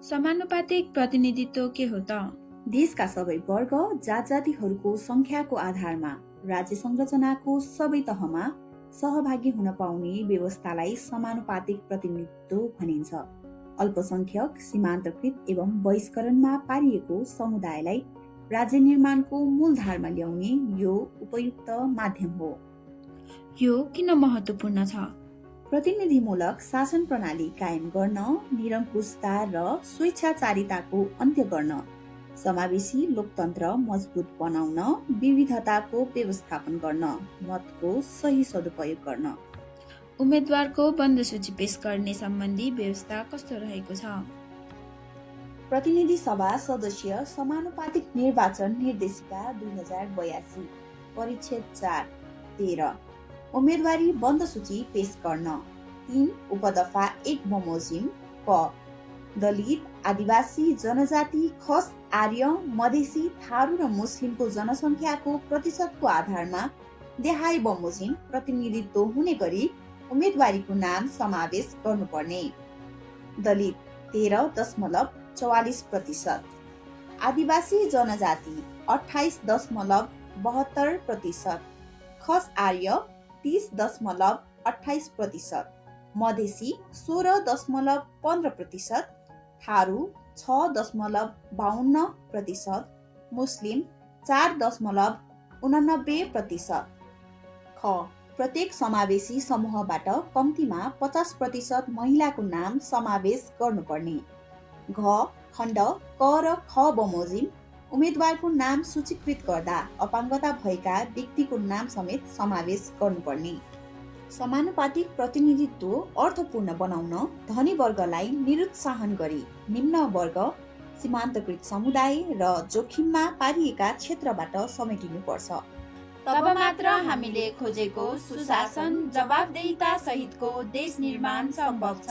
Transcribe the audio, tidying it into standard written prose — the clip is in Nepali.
समानुपातिक प्रतिनिधित्व के हो त? देशका सबै वर्ग जातिहरूको संख्याको आधारमा राज्य संरचनाको सबै तहमा सहभागी हुन पाउने व्यवस्थालाई समानुपातिक प्रतिनिधित्व भनिन्छ। अल्पसंख्यक, सीमान्तकृत एवं बहिष्करणमा पारिएको समुदायलाई राज्य निर्माणको मूलधारमा ल्याउने यो उपयुक्त माध्यम हो। यो किन महत्त्वपूर्ण छ? प्रतिनिधिमूलक शासन प्रणाली कायम गर्न, निरङ्कुशता र स्वेच्छाचारिताको अन्त्य गर्न, समावेशी लोकतन्त्र मजबुत बनाउन, विविधताको व्यवस्थापन गर्न, मतको सही सदुपयोग गर्न। उम्मेदवारको बन्द सूची पेश गर्ने सम्बन्धी व्यवस्था कस्तो रहेको छ? प्रतिनिधि सभा सदस्य समानुपातिक निर्वाचन निर्देशिका 2082 परिच्छेद 4(13) उम्मेदवारी बन्द सूची पेश गर्न। 3 उपदफा 1 बमोजिम क दलित, आदिवासी, जनजाति, खस, आर्य, मधेसी, थारू र मुस्लिमको जनसङ्ख्याको प्रतिशतको आधारमा देहाई बमोजिम प्रतिनिधित्व हुने गरी उम्मेदवारीको नाम समावेश गर्नुपर्ने। दलित 13.44%, आदिवासी जनजाति 28.72%, खस आर्य 30.28%, मधेसी 16.15%, थारू 6.52%, मुस्लिम 4.89%। ख प्रत्येक समावेशी समूहबाट कम्तीमा 50% महिलाको नाम समावेश गर्नुपर्ने। घ खण्ड क र ख बमोजिम उम्मेदवारको नाम सूचीकृत गर्दा अपाङ्गता भएका व्यक्तिको नाम समेत समावेश गर्नुपर्ने। समानुपातिक प्रतिनिधित्व अर्थपूर्ण बनाउन धनी वर्गलाई निरुत्साहन गरी निम्न वर्ग, सीमान्तकृत समुदाय र जोखिममा पारिएका क्षेत्रबाट समेटिनुपर्छ। तब मात्र हामीले खोजेको सुशासन, जवाफदेहिता सहितको देश निर्माण सम्भव छ।